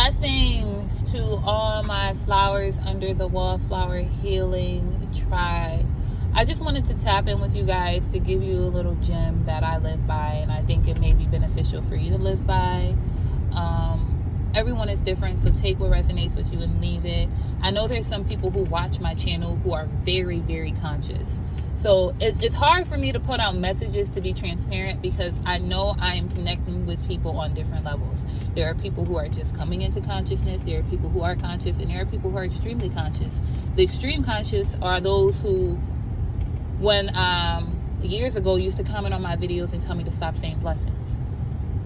Blessings to all my Flowers Under the Wallflower Healing tribe. I just wanted to tap in with you guys to give you a little gem that I live by, and I think it may be beneficial for you to live by. Everyone is different, so take what resonates with you and leave it. I know there's some people who watch my channel who are very, very conscious. So it's hard for me to put out messages to be transparent because I know I am connecting with people on different levels. There are people who are just coming into consciousness. There are people who are conscious, and there are people who are extremely conscious. The extreme conscious are those who, when years ago, used to comment on my videos and tell me to stop saying blessings.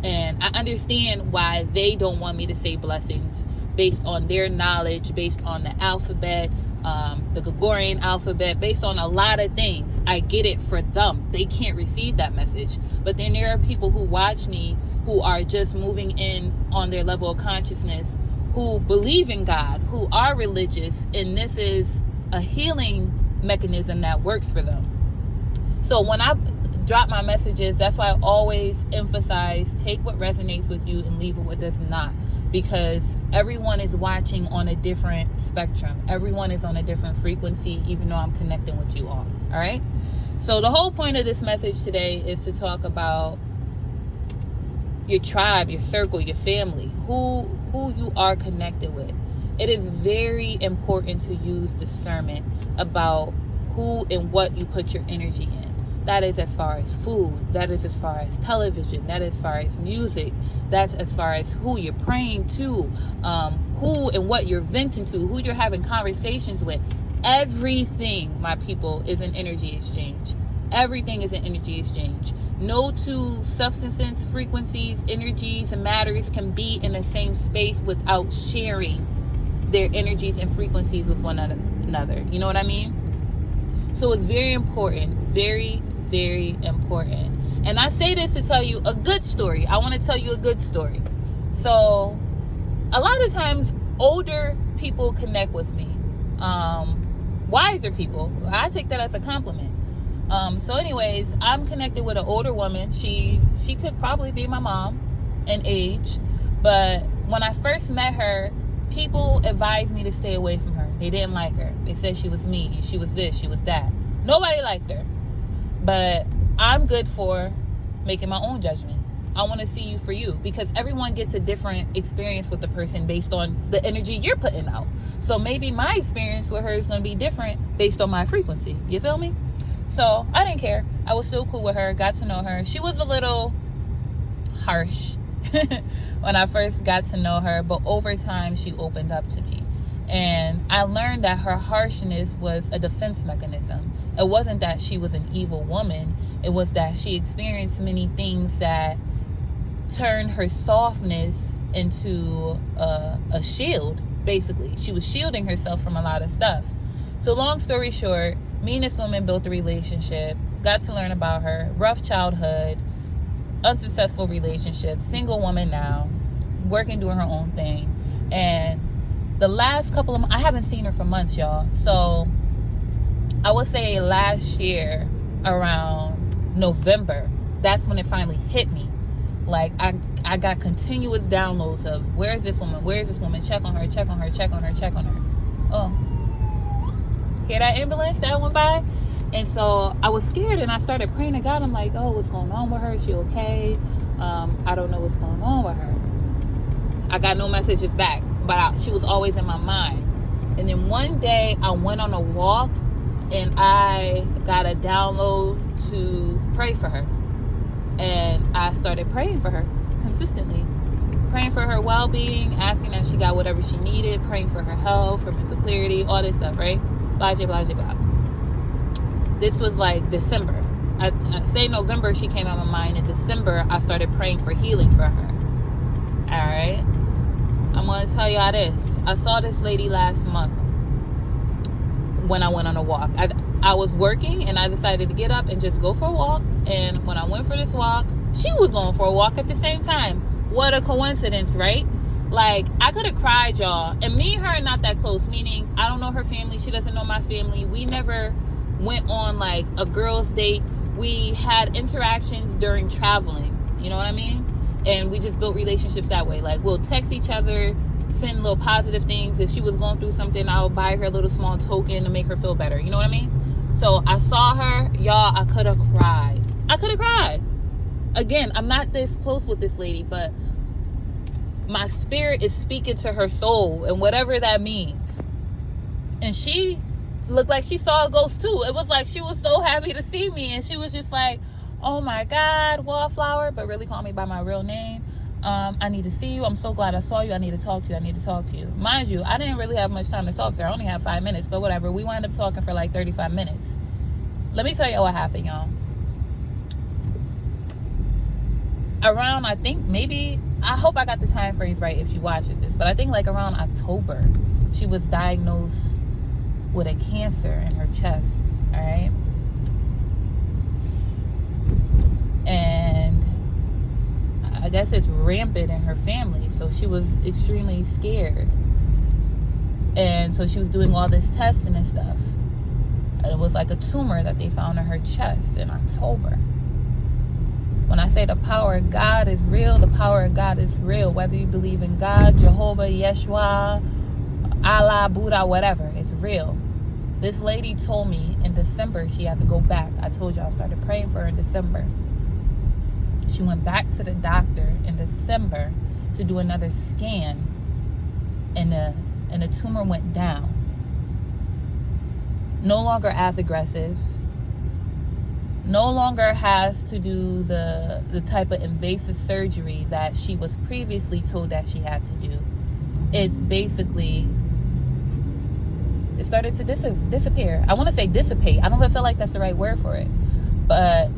And I understand why they don't want me to say blessings based on their knowledge, based on the alphabet, the Gregorian alphabet, based on a lot of things. I get it for them. They can't receive that message. But then there are people who watch me who are just moving in on their level of consciousness, who believe in God, who are religious, and this is a healing mechanism that works for them. So when I drop my messages, that's why I always emphasize take what resonates with you and leave it what does not, because everyone is watching on a different spectrum. Everyone is on a different frequency, even though I'm connecting with you all right? So the whole point of this message today is to talk about your tribe, your circle, your family, who you are connected with. It is very important to use discernment about who and what you put your energy in. That is as far as food. That is as far as television. That is as far as music. That's as far as who you're praying to, who and what you're venting to, who you're having conversations with. Everything, my people, is an energy exchange. Everything is an energy exchange. No two substances, frequencies, energies, and matters can be in the same space without sharing their energies and frequencies with one another. You know what I mean? So it's very important. Very, very important. And I say this to tell you a good story. I want to tell you a good story. So a lot of times older people connect with me. Wiser people. I take that as a compliment. So anyways, I'm connected with an older woman. She could probably be my mom in age. But when I first met her, people advised me to stay away from her. They didn't like her. They said she was mean. She was this. She was that. Nobody liked her. But I'm good for making my own judgment. I want to see you for you, because everyone gets a different experience with the person based on the energy you're putting out. So maybe my experience with her is going to be different based on my frequency. You feel me? So I didn't care. I was still cool with her, got to know her. She was a little harsh when I first got to know her, but over time she opened up to me. And I learned that her harshness was a defense mechanism. It wasn't that she was an evil woman. It was that she experienced many things that turned her softness into a shield, basically. She was shielding herself from a lot of stuff. So long story short, me and this woman built a relationship, got to learn about her, rough childhood, unsuccessful relationship, single woman now, working, doing her own thing. And the last couple of months, I haven't seen her for months, y'all. So I would say last year around November, that's when it finally hit me. Like I got continuous downloads of where is this woman? Where is this woman? Check on her, check on her, check on her, check on her. Oh, hear that ambulance that went by? And so I was scared and I started praying to God. I'm like, oh, what's going on with her? Is she okay? I don't know what's going on with her. I got no messages back, but she was always in my mind. And then one day I went on a walk and I got a download to pray for her. And I started praying for her consistently. Praying for her well-being, asking that she got whatever she needed, praying for her health, her mental clarity, all this stuff, right? Blah, blah, blah, blah. This was like December. I say November, she came out of my mind. In December, I started praying for healing for her. All right? I'm going to tell y'all this. I saw this lady last month when I went on a walk. I was working and I decided to get up and just go for a walk. And when I went for this walk, she was going for a walk at the same time. What a coincidence, right? Like, I could have cried, y'all. And me and her are not that close, meaning I don't know her family. She doesn't know my family. We never went on like a girl's date. We had interactions during traveling. You know what I mean? And we just built relationships that way. Like, we'll text each other send little positive things. If she was going through something, I would buy her a little small token to make her feel better. You know what I mean? So I saw her, y'all, I could have cried. Again, I'm not this close with this lady, but my spirit is speaking to her soul, and whatever that means. And she looked like she saw a ghost too. It was like she was so happy to see me, and she was just like, oh my God, Wallflower, but really call me by my real name. I need to see you. I'm so glad I saw you. I need to talk to you. Mind you, I didn't really have much time to talk to her. I only had 5 minutes, but whatever. We wound up talking for like 35 minutes. Let me tell you what happened, y'all. Around, I think maybe, I hope I got the time phrase right if she watches this, but I think like around October, she was diagnosed with a cancer in her chest, all right? And I guess it's rampant in her family, so she was extremely scared. And so she was doing all this testing and stuff. And it was like a tumor that they found in her chest in October. When I say the power of God is real, the power of God is real. Whether you believe in God, Jehovah, Yeshua, Allah, Buddha, whatever, it's real. This lady told me in December she had to go back. I told you I started praying for her in December. She went back to the doctor in December to do another scan, and the tumor went down. No longer as aggressive. No longer has to do the type of invasive surgery that she was previously told that she had to do. It's basically, it started to disappear. I want to say dissipate. I don't feel like that's the right word for it, but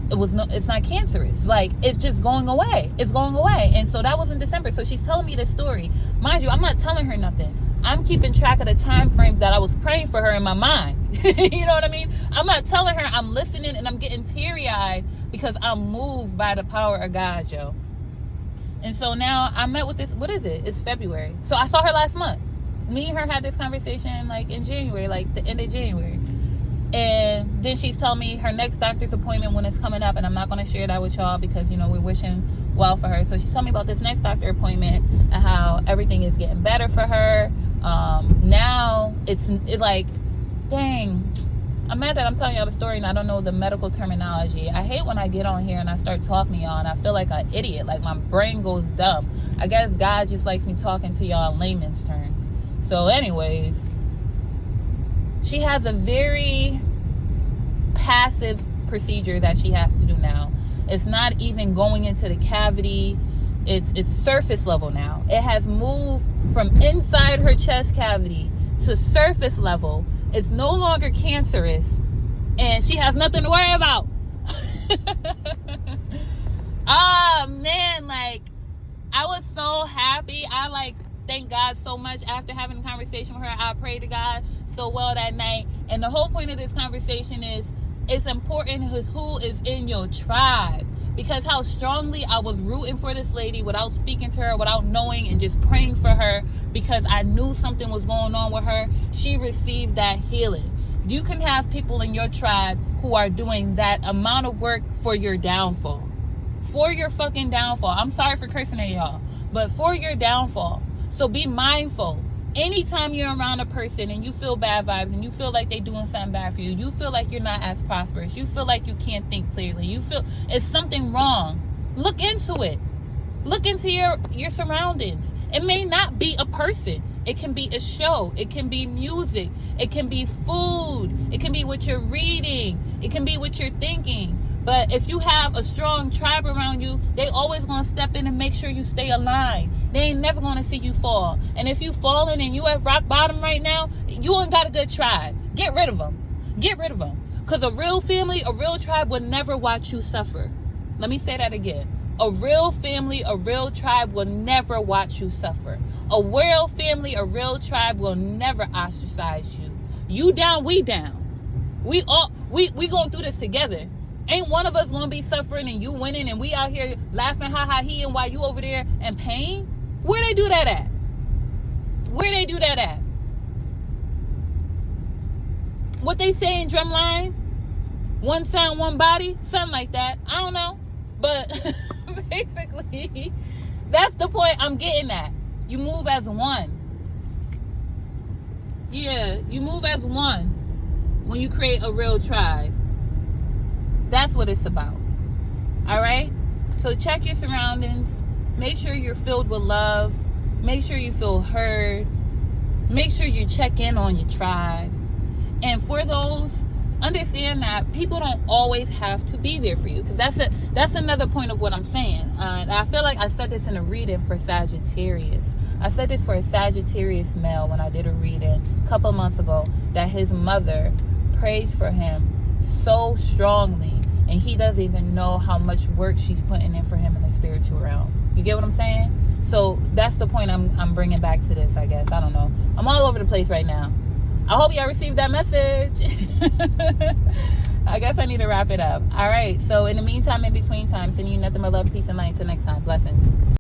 it's not cancerous. Like, it's just going away. It's going away. And so that was in December. So she's telling me this story. Mind you, I'm not telling her nothing. I'm keeping track of the time frames that I was praying for her in my mind. You know what I mean? I'm not telling her. I'm listening, and I'm getting teary-eyed because I'm moved by the power of God, yo. And so now I met with this, what is it? It's February. So I saw her last month. Me and her had this conversation like in January, like the end of January. And then she's telling me her next doctor's appointment when it's coming up, and I'm not going to share that with y'all because, you know, we're wishing well for her. So she's telling me about this next doctor appointment and how everything is getting better for her. Now it's like, dang, I'm mad that I'm telling y'all the story and I don't know the medical terminology. I hate when I get on here and I start talking to y'all and I feel like an idiot, like my brain goes dumb. I guess God just likes me talking to y'all in layman's terms. So anyways, she has a very passive procedure that she has to do now. It's not even going into the cavity. It's surface level now. It has moved from inside her chest cavity to surface level. It's no longer cancerous, and she has nothing to worry about. Oh man, like, I was so happy. I like thank God so much after having a conversation with her. I prayed to God so well that night. And the whole point of this conversation is it's important who is in your tribe. Because how strongly I was rooting for this lady without speaking to her, without knowing, and just praying for her because I knew something was going on with her. She received that healing. You can have people in your tribe who are doing that amount of work for your downfall. For your fucking downfall. I'm sorry for cursing at y'all, but for your downfall. So be mindful. Anytime you're around a person and you feel bad vibes and you feel like they're doing something bad for you, you feel like you're not as prosperous, you feel like you can't think clearly, you feel it's something wrong, look into it. Look into your surroundings. It may not be a person. It can be a show. It can be music. It can be food. It can be what you're reading. It can be what you're thinking. But if you have a strong tribe around you, they always going to step in and make sure you stay aligned. They ain't never going to see you fall. And if you falling and you at rock bottom right now, you ain't got a good tribe. Get rid of them. Get rid of them. Because a real family, a real tribe will never watch you suffer. Let me say that again. A real family, a real tribe will never watch you suffer. A real family, a real tribe will never ostracize you. You down, we down. We going through this together. Ain't one of us gonna be suffering and you winning and we out here laughing ha ha he and while you over there in pain? Where they do that at? Where they do that at? What they say in Drumline? One sound, one body? Something like that. I don't know. But basically, that's the point I'm getting at. You move as one. Yeah, you move as one when you create a real tribe. That's what it's about. All right? So check your surroundings. Make sure you're filled with love. Make sure you feel heard. Make sure you check in on your tribe. And for those, understand that people don't always have to be there for you. Because that's another point of what I'm saying. And I feel like I said this in a reading for Sagittarius. I said this for a Sagittarius male when I did a reading a couple months ago, that his mother prays for him so strongly, and he doesn't even know how much work she's putting in for him in the spiritual realm. You get what I'm saying? So that's the point I'm bringing back to this, I guess. I don't know. I'm all over the place right now. I hope y'all received that message. I guess I need to wrap it up. All right. So in the meantime, in between time, sending you nothing but love, peace, and light. Until next time. Blessings.